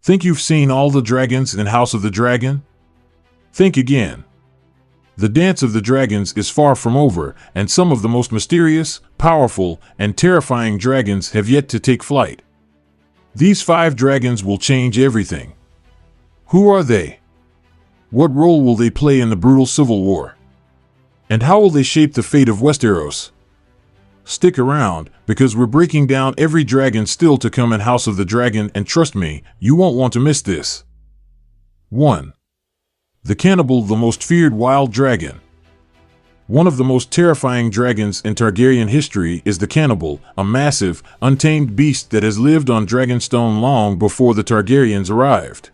Think you've seen all the dragons in House of the Dragon? Think again. The Dance of the Dragons is far from over, and some of the most mysterious, powerful, and terrifying dragons have yet to take flight. These 5 dragons will change everything. Who are they? What role will they play in the brutal civil war? And how will they shape the fate of Westeros? Stick around, because we're breaking down every dragon still to come in House of the Dragon, and trust me, you won't want to miss this. 1. The Cannibal, the most feared wild dragon. One of the most terrifying dragons in Targaryen history is the Cannibal, a massive, untamed beast that has lived on Dragonstone long before the Targaryens arrived.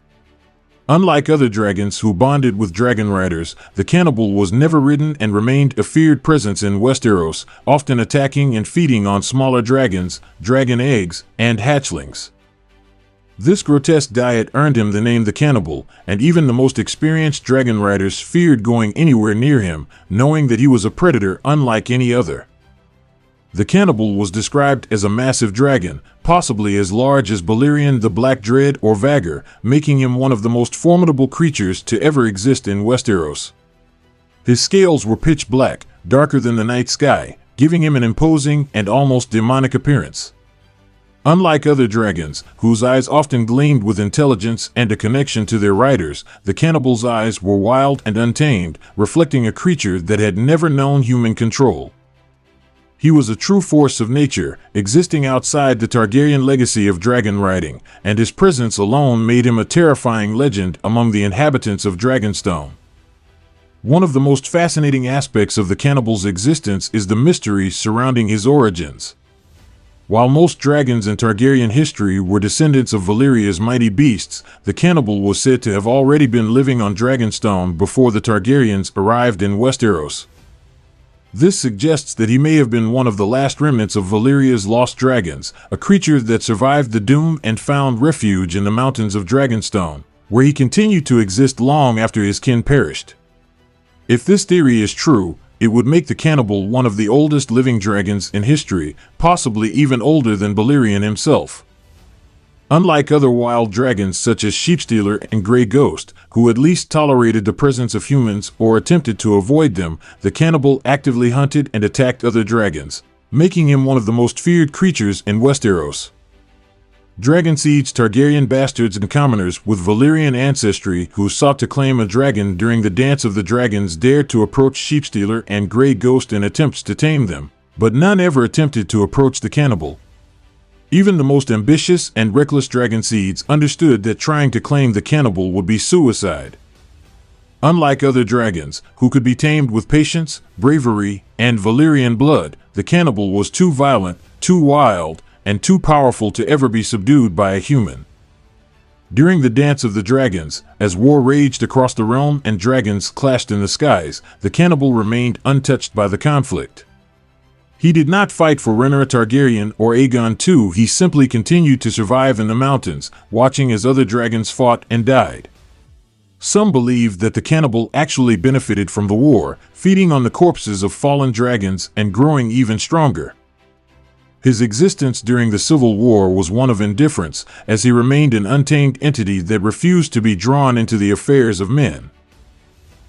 Unlike other dragons who bonded with dragon riders, the Cannibal was never ridden and remained a feared presence in Westeros, often attacking and feeding on smaller dragons, dragon eggs, and hatchlings. This grotesque diet earned him the name the Cannibal, and even the most experienced dragon riders feared going anywhere near him, knowing that he was a predator unlike any other. The Cannibal was described as a massive dragon, possibly as large as Balerion the Black Dread or Vhagar, making him one of the most formidable creatures to ever exist in Westeros. His scales were pitch black, darker than the night sky, giving him an imposing and almost demonic appearance. Unlike other dragons, whose eyes often gleamed with intelligence and a connection to their riders, the Cannibal's eyes were wild and untamed, reflecting a creature that had never known human control. He was a true force of nature, existing outside the Targaryen legacy of dragon riding, and his presence alone made him a terrifying legend among the inhabitants of Dragonstone. One of the most fascinating aspects of the Cannibal's existence is the mystery surrounding his origins. While most dragons in Targaryen history were descendants of Valyria's mighty beasts, the Cannibal was said to have already been living on Dragonstone before the Targaryens arrived in Westeros. This suggests that he may have been one of the last remnants of Valyria's lost dragons, a creature that survived the doom and found refuge in the mountains of Dragonstone, where he continued to exist long after his kin perished. If this theory is true, it would make the Cannibal one of the oldest living dragons in history, possibly even older than Balerion himself. Unlike other wild dragons such as Sheepstealer and Grey Ghost, who at least tolerated the presence of humans or attempted to avoid them, the Cannibal actively hunted and attacked other dragons, making him one of the most feared creatures in Westeros. Dragonseeds, Targaryen bastards and commoners with Valyrian ancestry who sought to claim a dragon during the Dance of the Dragons dared to approach Sheepstealer and Grey Ghost in attempts to tame them, but none ever attempted to approach the Cannibal. Even the most ambitious and reckless dragonseeds understood that trying to claim the Cannibal would be suicide. Unlike other dragons, who could be tamed with patience, bravery, and Valyrian blood, the Cannibal was too violent, too wild, and too powerful to ever be subdued by a human. During the Dance of the Dragons, as war raged across the realm and dragons clashed in the skies, the Cannibal remained untouched by the conflict. He did not fight for Rhaenyra Targaryen or Aegon II, he simply continued to survive in the mountains, watching as other dragons fought and died. Some believe that the Cannibal actually benefited from the war, feeding on the corpses of fallen dragons and growing even stronger. His existence during the Civil War was one of indifference, as he remained an untamed entity that refused to be drawn into the affairs of men.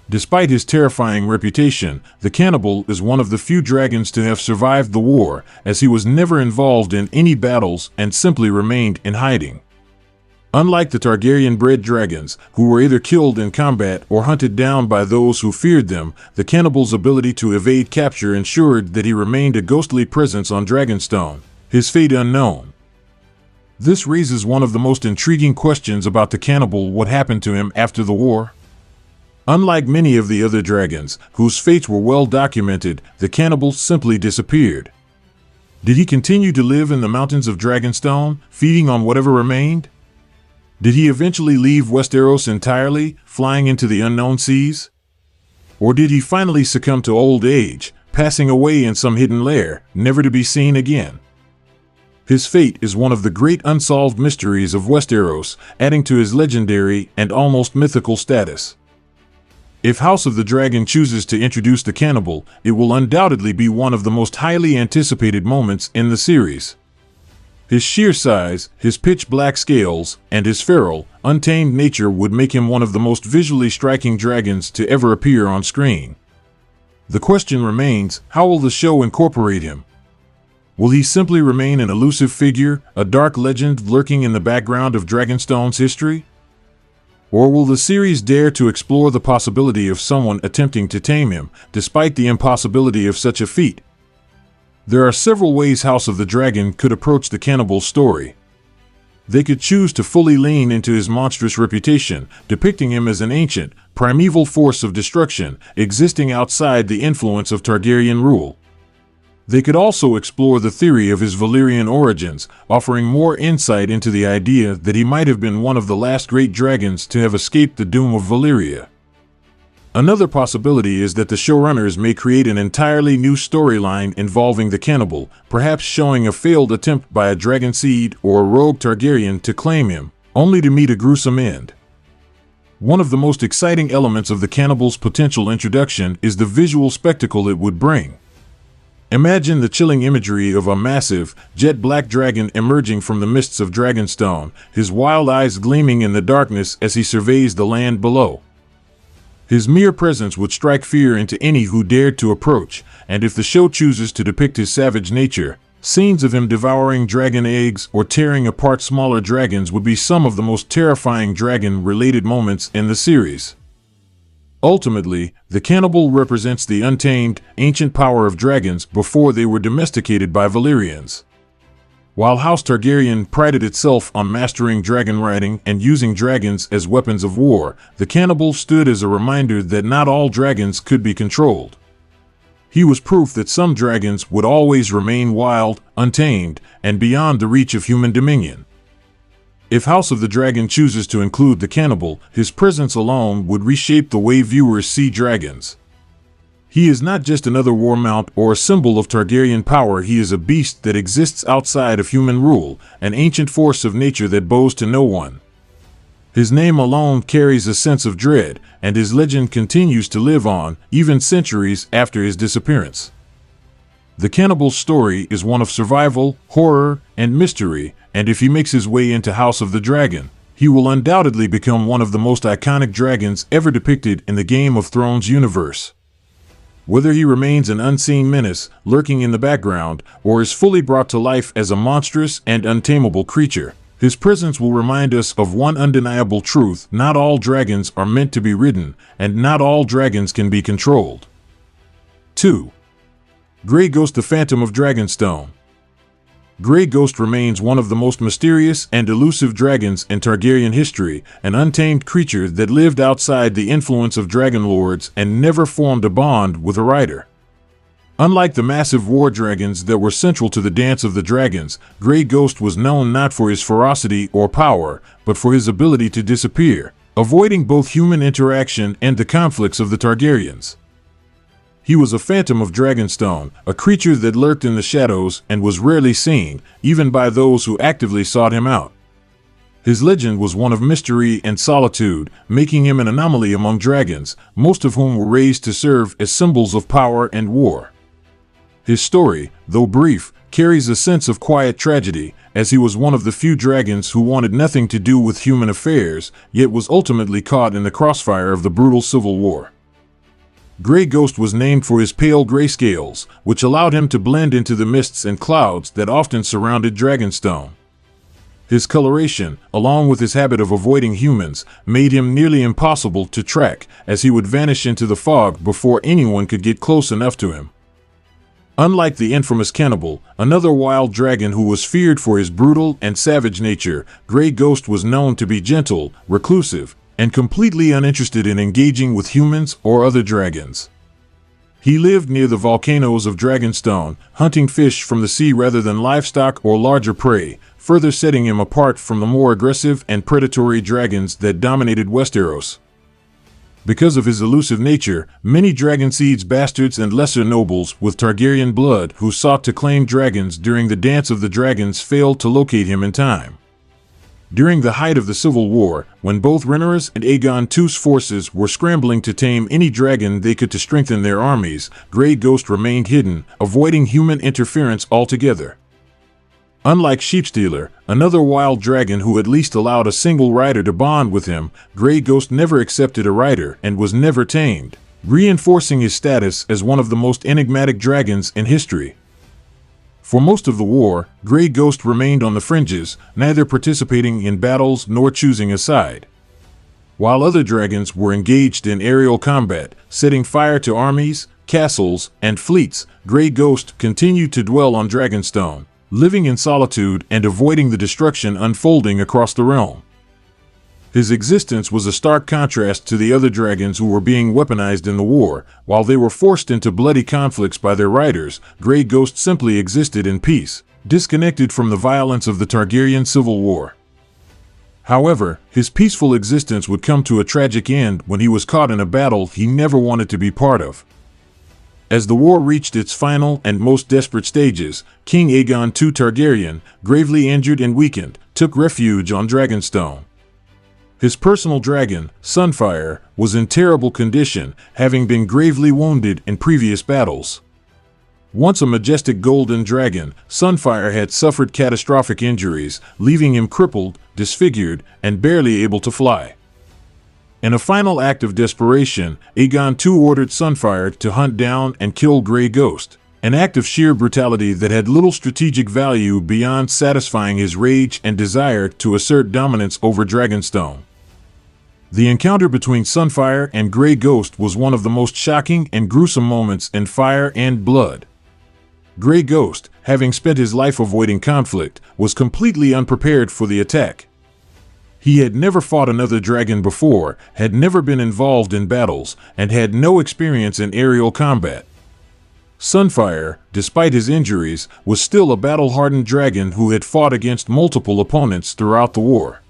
Despite his terrifying reputation, the Cannibal is one of the few dragons to have survived the war, as he was never involved in any battles and simply remained in hiding. Unlike the Targaryen-bred dragons, who were either killed in combat or hunted down by those who feared them, the Cannibal's ability to evade capture ensured that he remained a ghostly presence on Dragonstone, his fate unknown. This raises one of the most intriguing questions about the Cannibal: what happened to him after the war? Unlike many of the other dragons, whose fates were well documented, the Cannibal simply disappeared. Did he continue to live in the mountains of Dragonstone, feeding on whatever remained? Did he eventually leave Westeros entirely, flying into the unknown seas? Or did he finally succumb to old age, passing away in some hidden lair, never to be seen again? His fate is one of the great unsolved mysteries of Westeros, adding to his legendary and almost mythical status. If House of the Dragon chooses to introduce the Cannibal, it will undoubtedly be one of the most highly anticipated moments in the series. His sheer size, his pitch-black scales, and his feral, untamed nature would make him one of the most visually striking dragons to ever appear on screen. The question remains, how will the show incorporate him? Will he simply remain an elusive figure, a dark legend lurking in the background of Dragonstone's history? Or will the series dare to explore the possibility of someone attempting to tame him, despite the impossibility of such a feat? There are several ways House of the Dragon could approach the Cannibal story. They could choose to fully lean into his monstrous reputation, depicting him as an ancient, primeval force of destruction, existing outside the influence of Targaryen rule. They could also explore the theory of his Valyrian origins, offering more insight into the idea that he might have been one of the last great dragons to have escaped the doom of Valyria. Another possibility is that the showrunners may create an entirely new storyline involving the Cannibal, perhaps showing a failed attempt by a dragon seed or a rogue Targaryen to claim him, only to meet a gruesome end. One of the most exciting elements of the Cannibal's potential introduction is the visual spectacle it would bring. Imagine the chilling imagery of a massive, jet-black dragon emerging from the mists of Dragonstone, his wild eyes gleaming in the darkness as he surveys the land below. His mere presence would strike fear into any who dared to approach, and if the show chooses to depict his savage nature, scenes of him devouring dragon eggs or tearing apart smaller dragons would be some of the most terrifying dragon-related moments in the series. Ultimately, the Cannibal represents the untamed, ancient power of dragons before they were domesticated by Valyrians. While House Targaryen prided itself on mastering dragon riding and using dragons as weapons of war, the Cannibal stood as a reminder that not all dragons could be controlled. He was proof that some dragons would always remain wild, untamed, and beyond the reach of human dominion. If House of the Dragon chooses to include the Cannibal, his presence alone would reshape the way viewers see dragons. He is not just another war mount or a symbol of Targaryen power, he is a beast that exists outside of human rule, an ancient force of nature that bows to no one. His name alone carries a sense of dread, and his legend continues to live on, even centuries after his disappearance. The Cannibal's story is one of survival, horror, and mystery, and if he makes his way into House of the Dragon, he will undoubtedly become one of the most iconic dragons ever depicted in the Game of Thrones universe. Whether he remains an unseen menace, lurking in the background, or is fully brought to life as a monstrous and untamable creature, his presence will remind us of one undeniable truth: not all dragons are meant to be ridden, and not all dragons can be controlled. 2. Grey Ghost, the Phantom of Dragonstone. Grey Ghost remains one of the most mysterious and elusive dragons in Targaryen history, an untamed creature that lived outside the influence of dragon lords and never formed a bond with a rider. Unlike the massive war dragons that were central to the Dance of the Dragons, Grey Ghost was known not for his ferocity or power, but for his ability to disappear, avoiding both human interaction and the conflicts of the Targaryens. He was a phantom of Dragonstone, a creature that lurked in the shadows and was rarely seen, even by those who actively sought him out. His legend was one of mystery and solitude, making him an anomaly among dragons, most of whom were raised to serve as symbols of power and war. His story, though brief, carries a sense of quiet tragedy, as he was one of the few dragons who wanted nothing to do with human affairs, yet was ultimately caught in the crossfire of the brutal civil war. Grey Ghost was named for his pale gray scales, which allowed him to blend into the mists and clouds that often surrounded Dragonstone. His coloration, along with his habit of avoiding humans, made him nearly impossible to track, as he would vanish into the fog before anyone could get close enough to him. Unlike the infamous Cannibal, another wild dragon who was feared for his brutal and savage nature, Grey Ghost was known to be gentle, reclusive, and completely uninterested in engaging with humans or other dragons. He lived near the volcanoes of Dragonstone, hunting fish from the sea rather than livestock or larger prey, further setting him apart from the more aggressive and predatory dragons that dominated Westeros. Because of his elusive nature, many dragon seeds bastards and lesser nobles with Targaryen blood who sought to claim dragons during the Dance of the Dragons failed to locate him in time. During the height of the Civil War, when both Rhaenyra's and Aegon II's forces were scrambling to tame any dragon they could to strengthen their armies, Grey Ghost remained hidden, avoiding human interference altogether. Unlike Sheepstealer, another wild dragon who at least allowed a single rider to bond with him, Grey Ghost never accepted a rider and was never tamed, reinforcing his status as one of the most enigmatic dragons in history. For most of the war, Grey Ghost remained on the fringes, neither participating in battles nor choosing a side. While other dragons were engaged in aerial combat, setting fire to armies, castles, and fleets, Grey Ghost continued to dwell on Dragonstone, living in solitude and avoiding the destruction unfolding across the realm. His existence was a stark contrast to the other dragons who were being weaponized in the war. While they were forced into bloody conflicts by their riders, Grey Ghost simply existed in peace, disconnected from the violence of the Targaryen civil war. However, his peaceful existence would come to a tragic end when he was caught in a battle he never wanted to be part of. As the war reached its final and most desperate stages, King Aegon II Targaryen, gravely injured and weakened, took refuge on Dragonstone. His personal dragon, Sunfire, was in terrible condition, having been gravely wounded in previous battles. Once a majestic golden dragon, Sunfire had suffered catastrophic injuries, leaving him crippled, disfigured, and barely able to fly. In a final act of desperation, Aegon II ordered Sunfire to hunt down and kill Grey Ghost, an act of sheer brutality that had little strategic value beyond satisfying his rage and desire to assert dominance over Dragonstone. The encounter between Sunfire and Grey Ghost was one of the most shocking and gruesome moments in Fire and Blood. Grey Ghost, having spent his life avoiding conflict, was completely unprepared for the attack. He had never fought another dragon before, had never been involved in battles, and had no experience in aerial combat. Sunfire, despite his injuries, was still a battle-hardened dragon who had fought against multiple opponents throughout the war.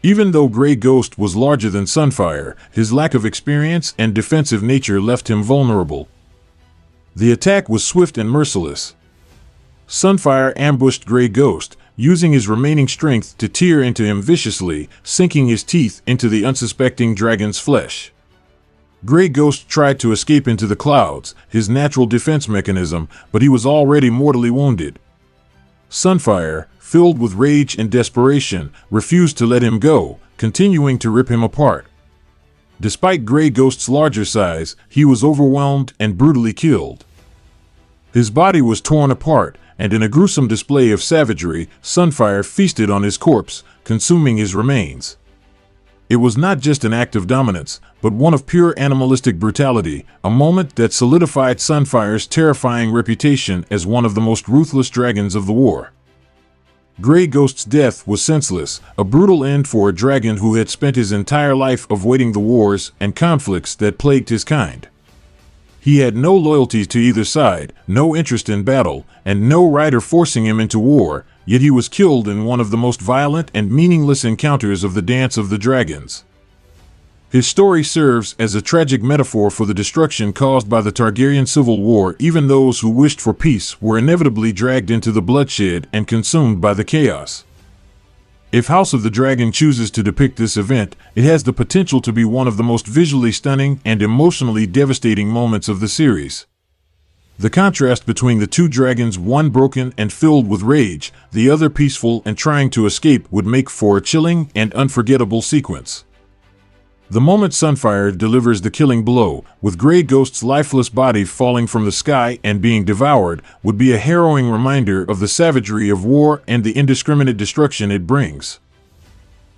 Even though Grey Ghost was larger than Sunfire, his lack of experience and defensive nature left him vulnerable. The attack was swift and merciless. Sunfire ambushed Grey Ghost, using his remaining strength to tear into him viciously, sinking his teeth into the unsuspecting dragon's flesh. Grey Ghost tried to escape into the clouds, his natural defense mechanism, but he was already mortally wounded. Sunfire, filled with rage and desperation, refused to let him go, continuing to rip him apart. Despite Grey Ghost's larger size, he was overwhelmed and brutally killed. His body was torn apart, and in a gruesome display of savagery, Sunfire feasted on his corpse, consuming his remains. It was not just an act of dominance, but one of pure animalistic brutality, a moment that solidified Sunfire's terrifying reputation as one of the most ruthless dragons of the war. Grey Ghost's death was senseless, a brutal end for a dragon who had spent his entire life avoiding the wars and conflicts that plagued his kind. He had no loyalty to either side, no interest in battle, and no rider forcing him into war, yet he was killed in one of the most violent and meaningless encounters of the Dance of the Dragons. His story serves as a tragic metaphor for the destruction caused by the Targaryen civil war. Even those who wished for peace were inevitably dragged into the bloodshed and consumed by the chaos. If House of the Dragon chooses to depict this event, it has the potential to be one of the most visually stunning and emotionally devastating moments of the series. The contrast between the two dragons, one broken and filled with rage, the other peaceful and trying to escape, would make for a chilling and unforgettable sequence. The moment Sunfire delivers the killing blow, with Grey Ghost's lifeless body falling from the sky and being devoured, would be a harrowing reminder of the savagery of war and the indiscriminate destruction it brings.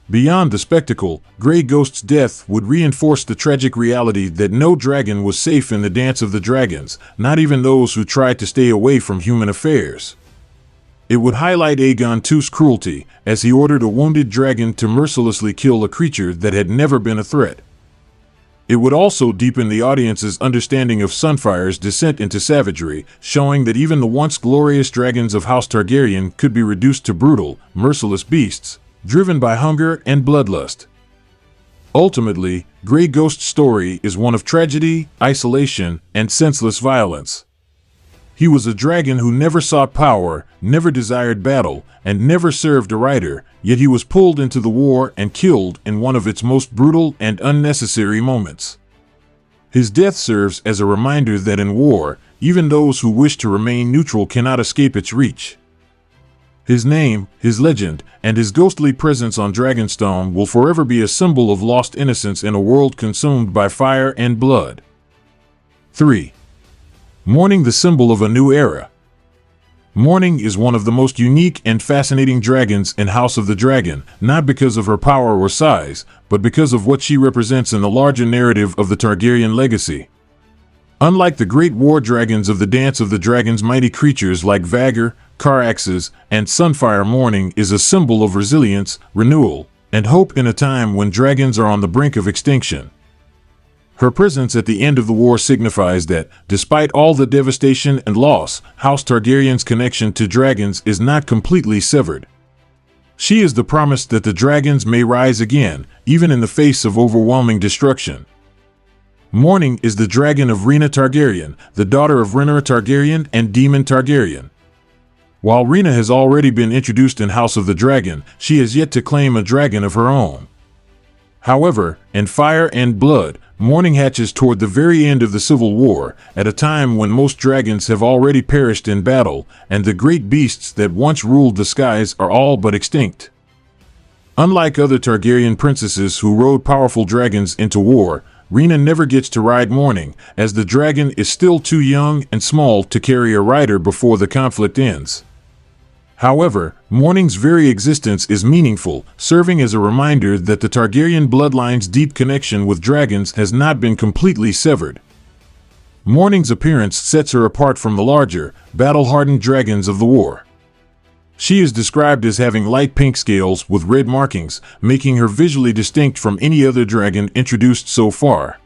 Beyond the spectacle, Grey Ghost's death would reinforce the tragic reality that no dragon was safe in the Dance of the Dragons, not even those who tried to stay away from human affairs. It would highlight Aegon II's cruelty, as he ordered a wounded dragon to mercilessly kill a creature that had never been a threat. It would also deepen the audience's understanding of Sunfire's descent into savagery, showing that even the once glorious dragons of House Targaryen could be reduced to brutal, merciless beasts, driven by hunger and bloodlust. Ultimately, Grey Ghost's story is one of tragedy, isolation, and senseless violence. He was a dragon who never sought power, never desired battle, and never served a rider, yet he was pulled into the war and killed in one of its most brutal and unnecessary moments. His death serves as a reminder that in war, even those who wish to remain neutral cannot escape its reach. His name, his legend, and his ghostly presence on Dragonstone will forever be a symbol of lost innocence in a world consumed by fire and blood. 3. Morning, the symbol of a new era. Morning is one of the most unique and fascinating dragons in House of the Dragon, not because of her power or size, but because of what she represents in the larger narrative of the Targaryen legacy. Unlike the great war dragons of the Dance of the Dragons, mighty creatures like Vhagar, Caraxes, and Sunfire, Morning is a symbol of resilience, renewal, and hope in a time when dragons are on the brink of extinction. Her presence at the end of the war signifies that, despite all the devastation and loss, House Targaryen's connection to dragons is not completely severed. She is the promise that the dragons may rise again, even in the face of overwhelming destruction. Morning is the dragon of Rhaena Targaryen, the daughter of Rhaenyra Targaryen and Daemon Targaryen. While Rhaena has already been introduced in House of the Dragon, she has yet to claim a dragon of her own. However, in Fire and Blood, Morning hatches toward the very end of the Civil War, at a time when most dragons have already perished in battle, and the great beasts that once ruled the skies are all but extinct. Unlike other Targaryen princesses who rode powerful dragons into war, Rhaena never gets to ride Morning, as the dragon is still too young and small to carry a rider before the conflict ends. However, Morning's very existence is meaningful, serving as a reminder that the Targaryen bloodline's deep connection with dragons has not been completely severed. Morning's appearance sets her apart from the larger, battle-hardened dragons of the war. She is described as having light pink scales with red markings, making her visually distinct from any other dragon introduced so far.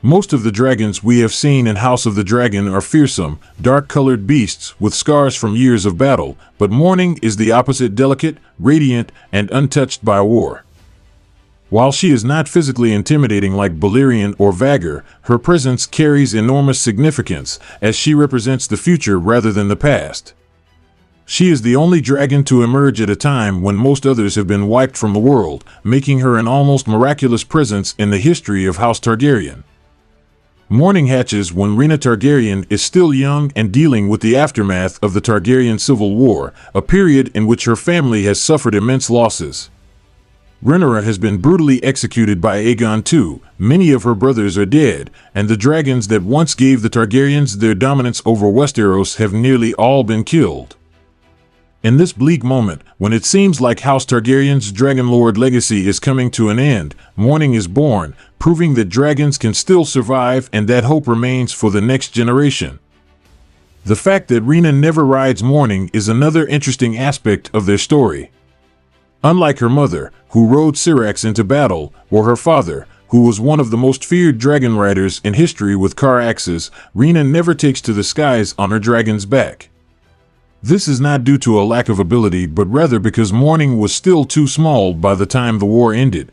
Most of the dragons we have seen in House of the Dragon are fearsome, dark-colored beasts with scars from years of battle, but Morning is the opposite, delicate, radiant, and untouched by war. While she is not physically intimidating like Balerion or Vhagar, her presence carries enormous significance, as she represents the future rather than the past. She is the only dragon to emerge at a time when most others have been wiped from the world, making her an almost miraculous presence in the history of House Targaryen. Morning hatches when Rhaena Targaryen is still young and dealing with the aftermath of the Targaryen Civil War, a period in which her family has suffered immense losses. Rhaenyra has been brutally executed by Aegon II, many of her brothers are dead, and the dragons that once gave the Targaryens their dominance over Westeros have nearly all been killed. In this bleak moment, when it seems like House Targaryen's Dragonlord legacy is coming to an end, Morning is born, proving that dragons can still survive and that hope remains for the next generation. The fact that Rhaena never rides Morning is another interesting aspect of their story. Unlike her mother, who rode Syrax into battle, or her father, who was one of the most feared dragon riders in history with Caraxes, Rhaena never takes to the skies on her dragon's back. This is not due to a lack of ability, but rather because Morning was still too small by the time the war ended.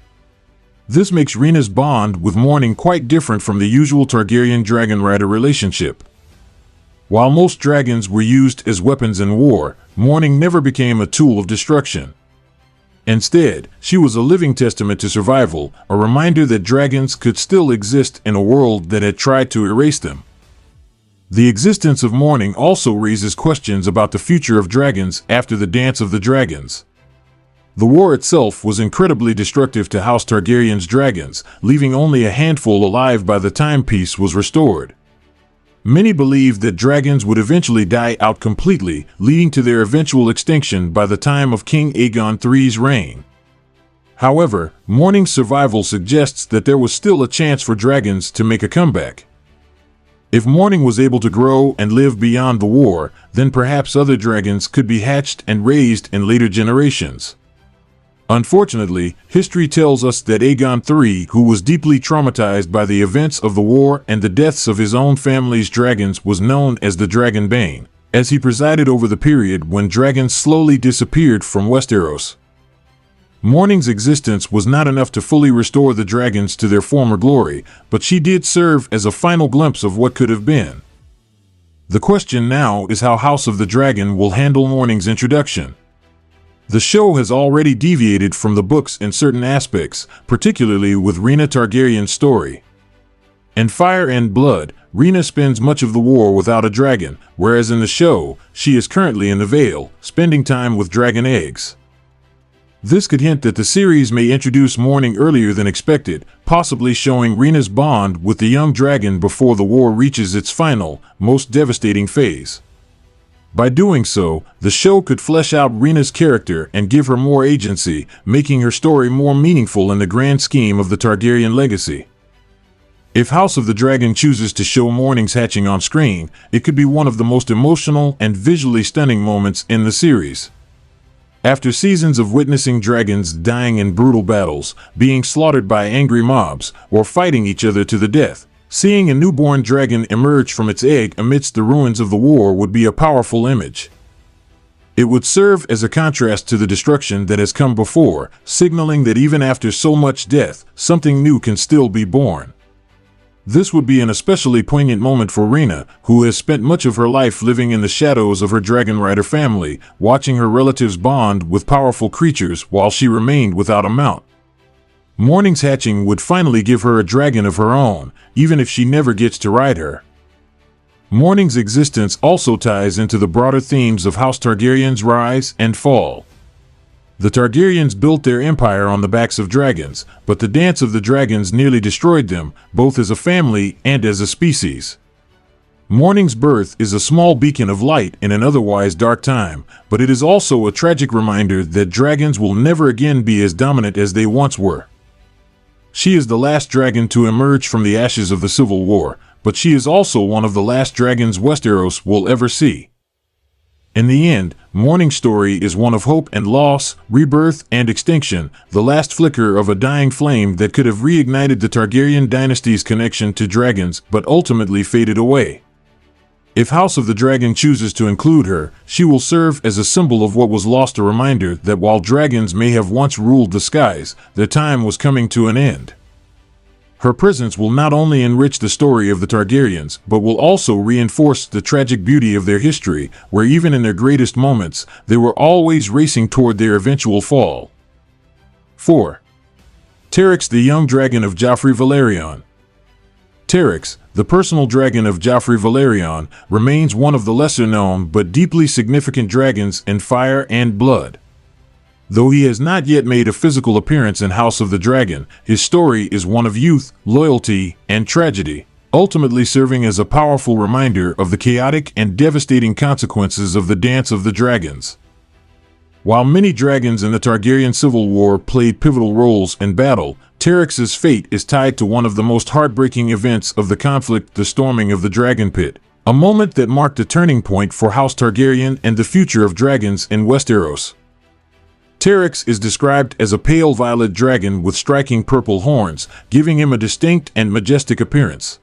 This makes Rhaena's bond with Morning quite different from the usual Targaryen dragon rider relationship. While most dragons were used as weapons in war, Morning never became a tool of destruction. Instead, she was a living testament to survival, a reminder that dragons could still exist in a world that had tried to erase them. The existence of Morning also raises questions about the future of dragons after the Dance of the Dragons. The war itself was incredibly destructive to House Targaryen's dragons, leaving only a handful alive by the time peace was restored. Many believed that dragons would eventually die out completely, leading to their eventual extinction by the time of King Aegon III's reign. However, Morning's survival suggests that there was still a chance for dragons to make a comeback. If Morning was able to grow and live beyond the war, then perhaps other dragons could be hatched and raised in later generations. Unfortunately, history tells us that Aegon III, who was deeply traumatized by the events of the war and the deaths of his own family's dragons, was known as the Dragonbane, as he presided over the period when dragons slowly disappeared from Westeros. Morning's existence was not enough to fully restore the dragons to their former glory, but she did serve as a final glimpse of what could have been. The question now is how House of the Dragon will handle Morning's introduction. The show has already deviated from the books in certain aspects, particularly with Rhaena Targaryen's story. In Fire and Blood, Rena spends much of the war without a dragon, whereas in the show, she is currently in the Vale, spending time with dragon eggs. This could hint that the series may introduce mourning earlier than expected, possibly showing Rena's bond with the young dragon before the war reaches its final, most devastating phase. By doing so, the show could flesh out Rena's character and give her more agency, making her story more meaningful in the grand scheme of the Targaryen legacy. If House of the Dragon chooses to show mornings hatching on screen, it could be one of the most emotional and visually stunning moments in the series. After seasons of witnessing dragons dying in brutal battles, being slaughtered by angry mobs, or fighting each other to the death, seeing a newborn dragon emerge from its egg amidst the ruins of the war would be a powerful image. It would serve as a contrast to the destruction that has come before, signaling that even after so much death, something new can still be born. This would be an especially poignant moment for Rena, who has spent much of her life living in the shadows of her dragon rider family, watching her relatives bond with powerful creatures while she remained without a mount. Morning's hatching would finally give her a dragon of her own, even if she never gets to ride her. Morning's existence also ties into the broader themes of House Targaryen's rise and fall. The Targaryens built their empire on the backs of dragons, but the dance of the dragons nearly destroyed them, both as a family and as a species. Morning's birth is a small beacon of light in an otherwise dark time, but it is also a tragic reminder that dragons will never again be as dominant as they once were. She is the last dragon to emerge from the ashes of the Civil War, but she is also one of the last dragons Westeros will ever see. In the end, Morning's story is one of hope and loss, rebirth and extinction, the last flicker of a dying flame that could have reignited the Targaryen dynasty's connection to dragons but ultimately faded away. If House of the Dragon chooses to include her, she will serve as a symbol of what was lost, a reminder that while dragons may have once ruled the skies, their time was coming to an end. Her presence will not only enrich the story of the Targaryens, but will also reinforce the tragic beauty of their history, where even in their greatest moments, they were always racing toward their eventual fall. 4. Terex, the young dragon of Joffrey Valerion. Terex, the personal dragon of Joffrey Valerion, remains one of the lesser-known but deeply significant dragons in Fire and Blood. Though he has not yet made a physical appearance in House of the Dragon, his story is one of youth, loyalty, and tragedy, ultimately serving as a powerful reminder of the chaotic and devastating consequences of the Dance of the Dragons. While many dragons in the Targaryen Civil War played pivotal roles in battle, Terex's fate is tied to one of the most heartbreaking events of the conflict, the storming of the Dragon Pit, a moment that marked a turning point for House Targaryen and the future of dragons in Westeros. Terex is described as a pale violet dragon with striking purple horns, giving him a distinct and majestic appearance.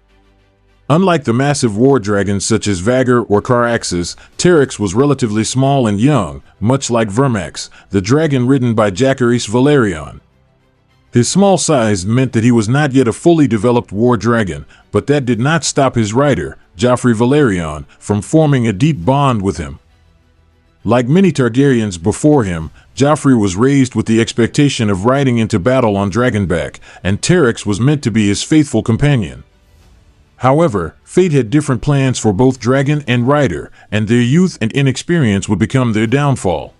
Unlike the massive war dragons such as Vhagar or Caraxes, Terex was relatively small and young, much like Vermax, the dragon ridden by Jacaerys Valerion. His small size meant that he was not yet a fully developed war dragon, but that did not stop his rider, Joffrey Valerion, from forming a deep bond with him. Like many Targaryens before him, Joffrey was raised with the expectation of riding into battle on dragonback, and Terex was meant to be his faithful companion. However, fate had different plans for both dragon and rider, and their youth and inexperience would become their downfall.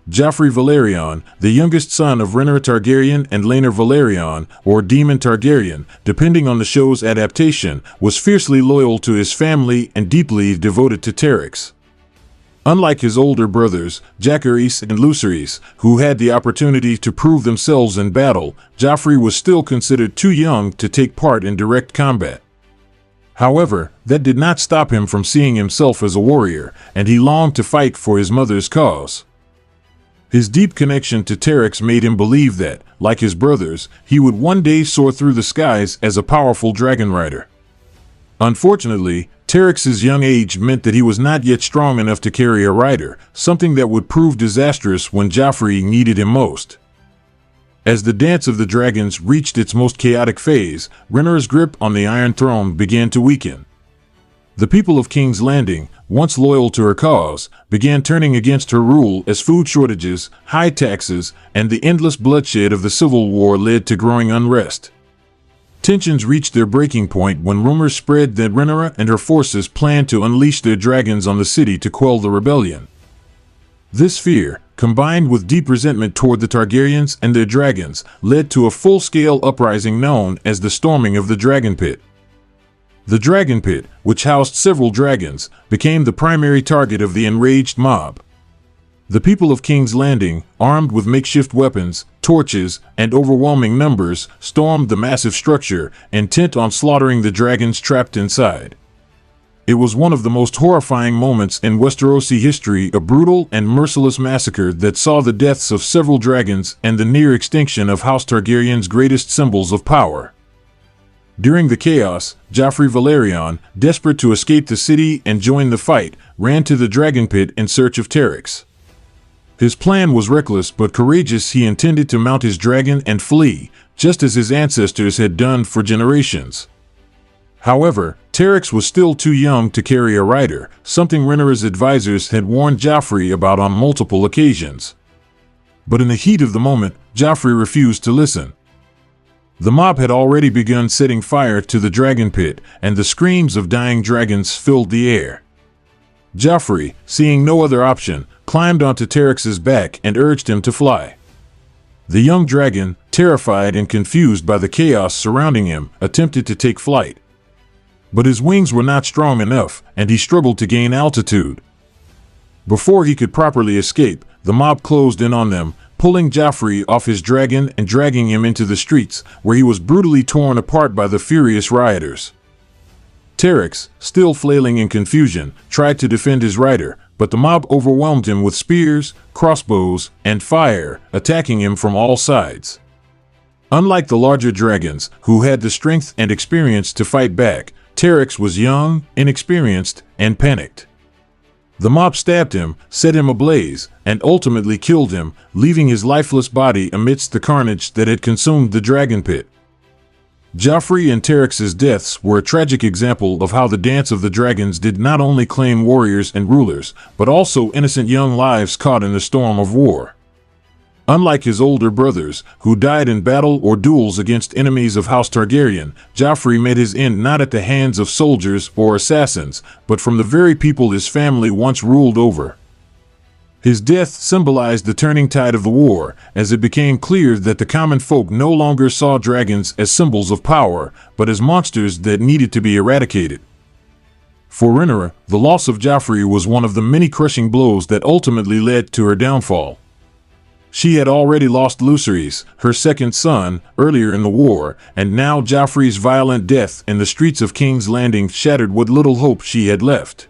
Joffrey Valerion, the youngest son of Rhaenyra Targaryen and Laenor Valerion, or Daemon Targaryen, depending on the show's adaptation, was fiercely loyal to his family and deeply devoted to Terex. Unlike his older brothers, Jacaerys and Lucerys, who had the opportunity to prove themselves in battle, Joffrey was still considered too young to take part in direct combat. However, that did not stop him from seeing himself as a warrior, and he longed to fight for his mother's cause. His deep connection to Terex made him believe that, like his brothers, he would one day soar through the skies as a powerful dragon rider. Unfortunately, Terex's young age meant that he was not yet strong enough to carry a rider, something that would prove disastrous when Joffrey needed him most. As the Dance of the Dragons reached its most chaotic phase, Rhaenyra's grip on the Iron Throne began to weaken. The people of King's Landing, once loyal to her cause, began turning against her rule as food shortages, high taxes, and the endless bloodshed of the Civil War led to growing unrest. Tensions reached their breaking point when rumors spread that Rhaenyra and her forces planned to unleash their dragons on the city to quell the rebellion. This fear, combined with deep resentment toward the Targaryens and their dragons, led to a full-scale uprising known as the Storming of the Dragon Pit. The Dragon Pit, which housed several dragons, became the primary target of the enraged mob. The people of King's Landing, armed with makeshift weapons, torches, and overwhelming numbers, stormed the massive structure, intent on slaughtering the dragons trapped inside. It was one of the most horrifying moments in Westerosi history, a brutal and merciless massacre that saw the deaths of several dragons and the near extinction of House Targaryen's greatest symbols of power. During the chaos, Joffrey Valerion, desperate to escape the city and join the fight, ran to the Dragon Pit in search of Terex. His plan was reckless but courageous. He intended to mount his dragon and flee, just as his ancestors had done for generations. However, Terex was still too young to carry a rider, something Rhaenyra's advisors had warned Joffrey about on multiple occasions. But in the heat of the moment, Joffrey refused to listen. The mob had already begun setting fire to the dragon pit, and the screams of dying dragons filled the air. Joffrey, seeing no other option, climbed onto Terex's back and urged him to fly. The young dragon, terrified and confused by the chaos surrounding him, attempted to take flight. But his wings were not strong enough, and he struggled to gain altitude. Before he could properly escape, the mob closed in on them, pulling Joffrey off his dragon and dragging him into the streets, where he was brutally torn apart by the furious rioters. Terex, still flailing in confusion, tried to defend his rider, but the mob overwhelmed him with spears, crossbows, and fire, attacking him from all sides. Unlike the larger dragons, who had the strength and experience to fight back, Terex was young, inexperienced, and panicked. The mob stabbed him, set him ablaze, and ultimately killed him, leaving his lifeless body amidst the carnage that had consumed the dragon pit. Joffrey and Terex's deaths were a tragic example of how the Dance of the Dragons did not only claim warriors and rulers, but also innocent young lives caught in the storm of war. Unlike his older brothers, who died in battle or duels against enemies of House Targaryen, Joffrey met his end not at the hands of soldiers or assassins, but from the very people his family once ruled over. His death symbolized the turning tide of the war, as it became clear that the common folk no longer saw dragons as symbols of power, but as monsters that needed to be eradicated. For Rhaenyra, the loss of Joffrey was one of the many crushing blows that ultimately led to her downfall. She had already lost Lucerys, her second son, earlier in the war, and now Joffrey's violent death in the streets of King's Landing shattered what little hope she had left.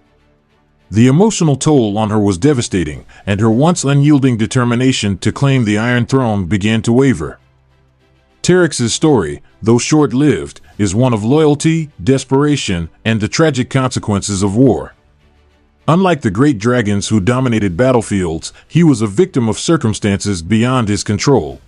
The emotional toll on her was devastating, and her once unyielding determination to claim the Iron Throne began to waver. Terex's story, though short-lived, is one of loyalty, desperation, and the tragic consequences of war. Unlike the great dragons who dominated battlefields, he was a victim of circumstances beyond his control.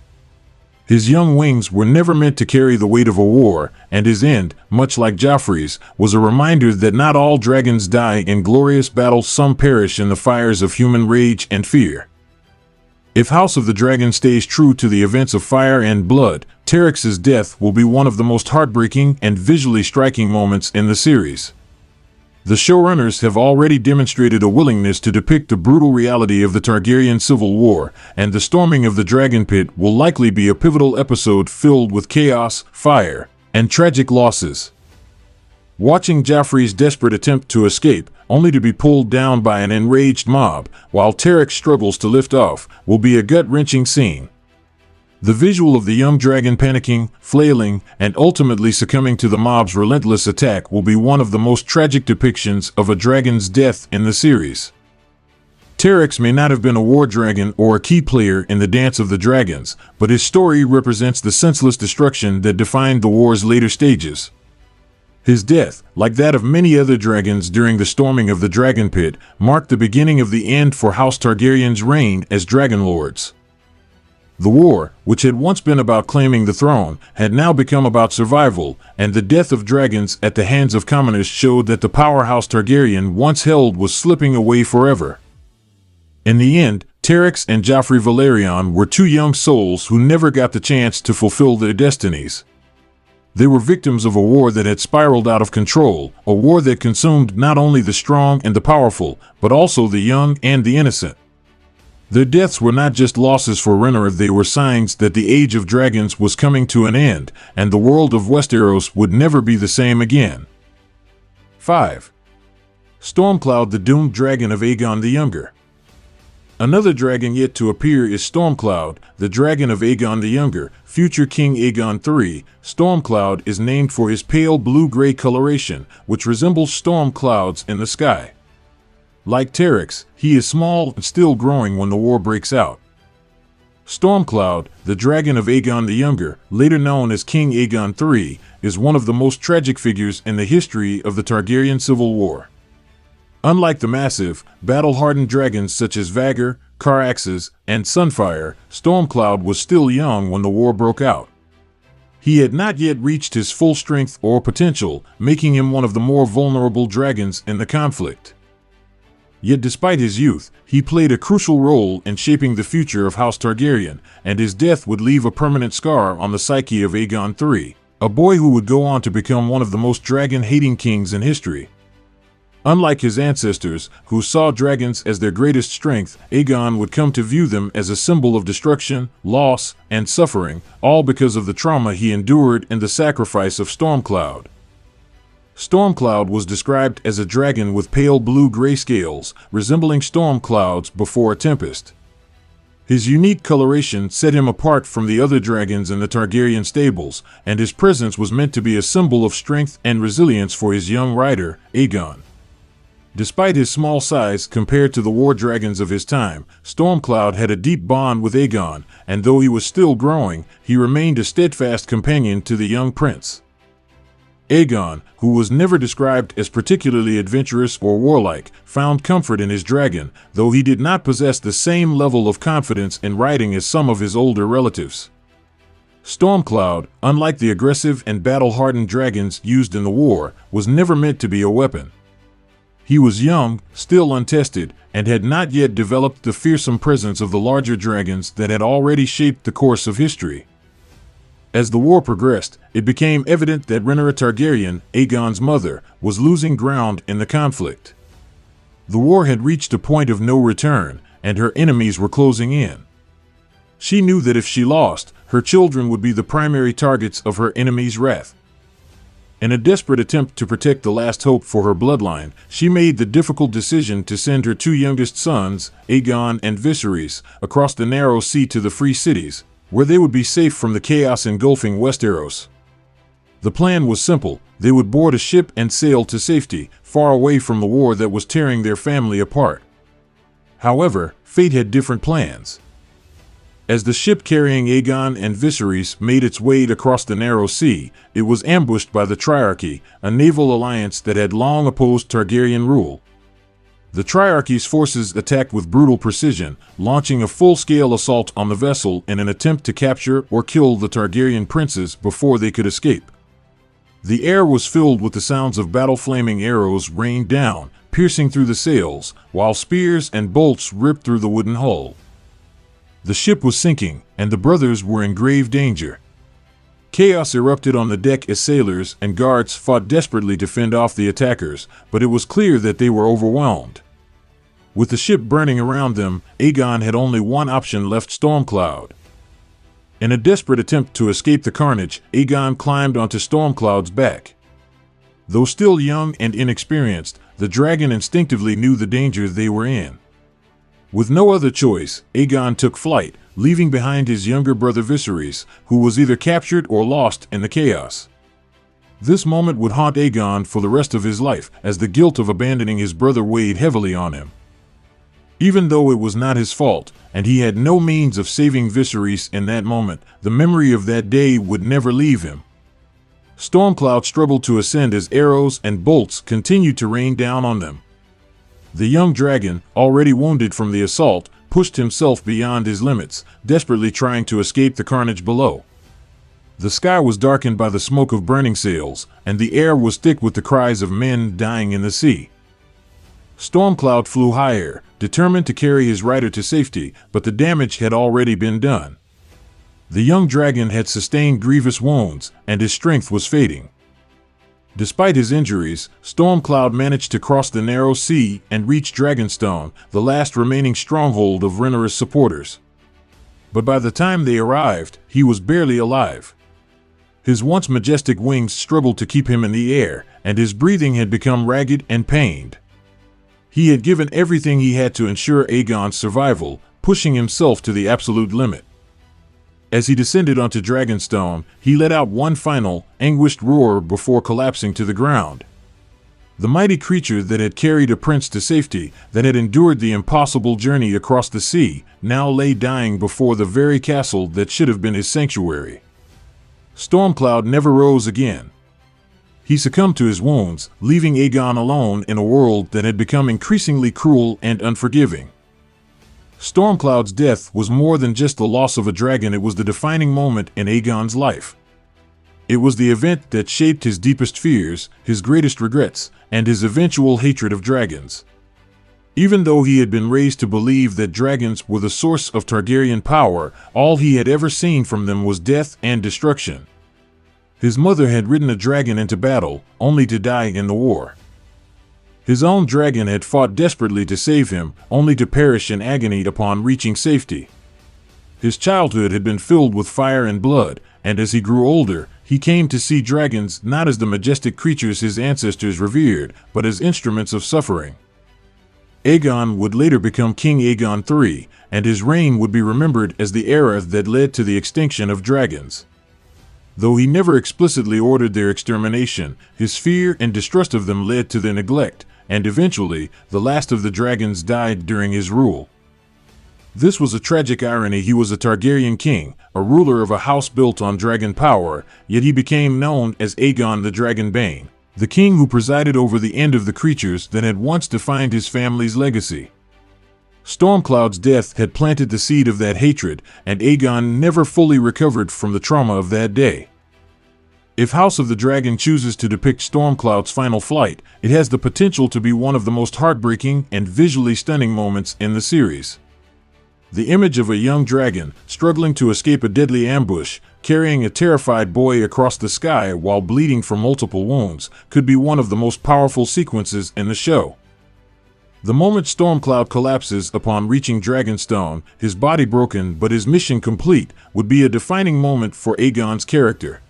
His young wings were never meant to carry the weight of a war, and his end, much like Joffrey's, was a reminder that not all dragons die in glorious battles. Some perish in the fires of human rage and fear. If House of the Dragon stays true to the events of fire and blood, Terex's death will be one of the most heartbreaking and visually striking moments in the series. The showrunners have already demonstrated a willingness to depict the brutal reality of the Targaryen civil war, and the storming of the Dragon Pit will likely be a pivotal episode filled with chaos, fire, and tragic losses. Watching Joffrey's desperate attempt to escape, only to be pulled down by an enraged mob, while Terex struggles to lift off, will be a gut-wrenching scene. The visual of the young dragon panicking, flailing, and ultimately succumbing to the mob's relentless attack will be one of the most tragic depictions of a dragon's death in the series. Terex may not have been a war dragon or a key player in the Dance of the Dragons, but his story represents the senseless destruction that defined the war's later stages. His death, like that of many other dragons during the storming of the Dragon Pit, marked the beginning of the end for House Targaryen's reign as Dragon Lords. The war, which had once been about claiming the throne, had now become about survival, and the death of dragons at the hands of commoners showed that the powerhouse Targaryen once held was slipping away forever. In the end, Terex and Joffrey Valerion were two young souls who never got the chance to fulfill their destinies. They were victims of a war that had spiraled out of control, a war that consumed not only the strong and the powerful, but also the young and the innocent. Their deaths were not just losses for Rhaenyra, they were signs that the Age of Dragons was coming to an end, and the world of Westeros would never be the same again. 5. Stormcloud, the doomed dragon of Aegon the Younger. Another dragon yet to appear is Stormcloud, the dragon of Aegon the Younger, future King Aegon III. Stormcloud is named for his pale blue-gray coloration, which resembles storm clouds in the sky. Like Terex, he is small and still growing when the war breaks out. Stormcloud, the dragon of Aegon the Younger, later known as King Aegon III, is one of the most tragic figures in the history of the Targaryen Civil War. Unlike the massive, battle-hardened dragons such as Vhagar, Caraxes, and Sunfire, Stormcloud was still young when the war broke out. He had not yet reached his full strength or potential, making him one of the more vulnerable dragons in the conflict. Yet despite his youth, he played a crucial role in shaping the future of House Targaryen, and his death would leave a permanent scar on the psyche of Aegon III, a boy who would go on to become one of the most dragon-hating kings in history. Unlike his ancestors, who saw dragons as their greatest strength, Aegon would come to view them as a symbol of destruction, loss, and suffering, all because of the trauma he endured in the sacrifice of Stormcloud. Stormcloud was described as a dragon with pale blue-gray scales, resembling storm clouds before a tempest. His unique coloration set him apart from the other dragons in the Targaryen stables, and his presence was meant to be a symbol of strength and resilience for his young rider, Aegon. Despite his small size compared to the war dragons of his time, Stormcloud had a deep bond with Aegon, and though he was still growing, he remained a steadfast companion to the young prince. Aegon, who was never described as particularly adventurous or warlike, found comfort in his dragon, though he did not possess the same level of confidence in riding as some of his older relatives. Stormcloud, unlike the aggressive and battle-hardened dragons used in the war, was never meant to be a weapon. He was young, still untested, and had not yet developed the fearsome presence of the larger dragons that had already shaped the course of history. As the war progressed, it became evident that Rhaenyra Targaryen, Aegon's mother, was losing ground in the conflict. The war had reached a point of no return, and her enemies were closing in. She knew that if she lost, her children would be the primary targets of her enemies' wrath. In a desperate attempt to protect the last hope for her bloodline, she made the difficult decision to send her two youngest sons, Aegon and Viserys, across the narrow sea to the free cities, where they would be safe from the chaos engulfing Westeros. The plan was simple: they would board a ship and sail to safety, far away from the war that was tearing their family apart. However, fate had different plans. As the ship carrying Aegon and Viserys made its way across the narrow sea, it was ambushed by the Triarchy, a naval alliance that had long opposed Targaryen rule. The Triarchy's forces attacked with brutal precision, launching a full-scale assault on the vessel in an attempt to capture or kill the Targaryen princes before they could escape. The air was filled with the sounds of battle-flaming arrows rained down, piercing through the sails, while spears and bolts ripped through the wooden hull. The ship was sinking, and the brothers were in grave danger. Chaos erupted on the deck as sailors and guards fought desperately to fend off the attackers, but it was clear that they were overwhelmed. With the ship burning around them, Aegon had only one option left: Stormcloud. In a desperate attempt to escape the carnage, Aegon climbed onto Stormcloud's back. Though still young and inexperienced, the dragon instinctively knew the danger they were in. With no other choice, Aegon took flight, leaving behind his younger brother Viserys, who was either captured or lost in the chaos. This moment would haunt Aegon for the rest of his life, as the guilt of abandoning his brother weighed heavily on him. Even though it was not his fault, and he had no means of saving Viserys in that moment, the memory of that day would never leave him. Stormcloud struggled to ascend as arrows and bolts continued to rain down on them. The young dragon, already wounded from the assault, pushed himself beyond his limits, desperately trying to escape the carnage below. The sky was darkened by the smoke of burning sails, and the air was thick with the cries of men dying in the sea. Stormcloud flew higher, determined to carry his rider to safety, but the damage had already been done. The young dragon had sustained grievous wounds, and his strength was fading. Despite his injuries, Stormcloud managed to cross the narrow sea and reach Dragonstone, the last remaining stronghold of Rhaenyra's supporters. But by the time they arrived, he was barely alive. His once majestic wings struggled to keep him in the air, and his breathing had become ragged and pained. He had given everything he had to ensure Aegon's survival, pushing himself to the absolute limit. As he descended onto Dragonstone, he let out one final, anguished roar before collapsing to the ground. The mighty creature that had carried a prince to safety, that had endured the impossible journey across the sea, now lay dying before the very castle that should have been his sanctuary. Stormcloud never rose again. He succumbed to his wounds, leaving Aegon alone in a world that had become increasingly cruel and unforgiving. Stormcloud's death was more than just the loss of a dragon, it was the defining moment in Aegon's life. It was the event that shaped his deepest fears, his greatest regrets, and his eventual hatred of dragons. Even though he had been raised to believe that dragons were the source of Targaryen power, all he had ever seen from them was death and destruction. His mother had ridden a dragon into battle, only to die in the war. His own dragon had fought desperately to save him, only to perish in agony upon reaching safety. His childhood had been filled with fire and blood, and as he grew older, he came to see dragons not as the majestic creatures his ancestors revered, but as instruments of suffering. Aegon would later become King Aegon III, and his reign would be remembered as the era that led to the extinction of dragons. Though he never explicitly ordered their extermination, his fear and distrust of them led to their neglect, and eventually, the last of the dragons died during his rule. This was a tragic irony. He was a Targaryen king, a ruler of a house built on dragon power, yet he became known as Aegon the Dragonbane, the king who presided over the end of the creatures that had once defined his family's legacy. Stormcloud's death had planted the seed of that hatred, and Aegon never fully recovered from the trauma of that day. If House of the Dragon chooses to depict Stormcloud's final flight, it has the potential to be one of the most heartbreaking and visually stunning moments in the series. The image of a young dragon, struggling to escape a deadly ambush, carrying a terrified boy across the sky while bleeding from multiple wounds, could be one of the most powerful sequences in the show. The moment Stormcloud collapses upon reaching Dragonstone, his body broken but his mission complete, would be a defining moment for Aegon's character.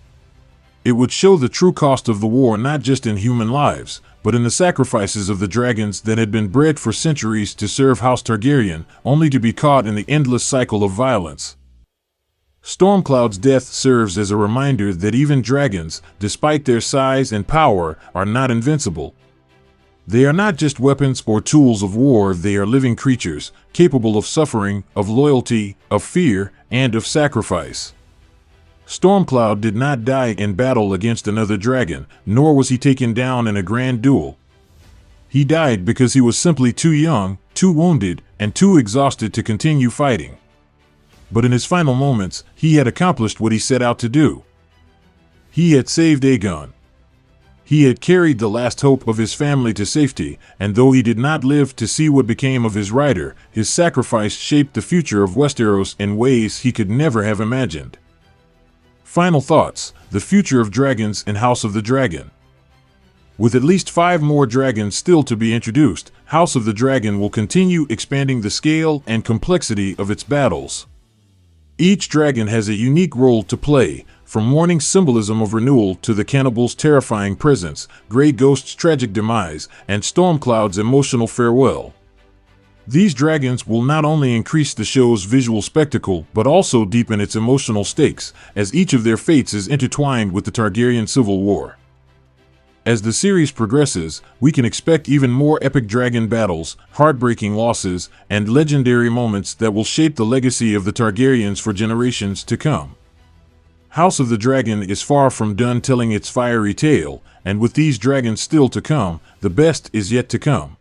It would show the true cost of the war not just in human lives, but in the sacrifices of the dragons that had been bred for centuries to serve House Targaryen, only to be caught in the endless cycle of violence. Stormcloud's death serves as a reminder that even dragons, despite their size and power, are not invincible. They are not just weapons or tools of war, they are living creatures, capable of suffering, of loyalty, of fear, and of sacrifice. Stormcloud did not die in battle against another dragon, nor was he taken down in a grand duel. He died because he was simply too young, too wounded, and too exhausted to continue fighting. But in his final moments, he had accomplished what he set out to do. He had saved Aegon. He had carried the last hope of his family to safety, and though he did not live to see what became of his rider, his sacrifice shaped the future of Westeros in ways he could never have imagined. Final thoughts: the future of dragons in House of the Dragon. With at least 5 more dragons still to be introduced, House of the Dragon will continue expanding the scale and complexity of its battles. Each dragon has a unique role to play, from morning's symbolism of renewal to the Cannibal's terrifying presence, Grey Ghost's tragic demise, and Stormcloud's emotional farewell. These dragons will not only increase the show's visual spectacle, but also deepen its emotional stakes, as each of their fates is intertwined with the Targaryen Civil War. As the series progresses, we can expect even more epic dragon battles, heartbreaking losses, and legendary moments that will shape the legacy of the Targaryens for generations to come. House of the Dragon is far from done telling its fiery tale, and with these dragons still to come, the best is yet to come.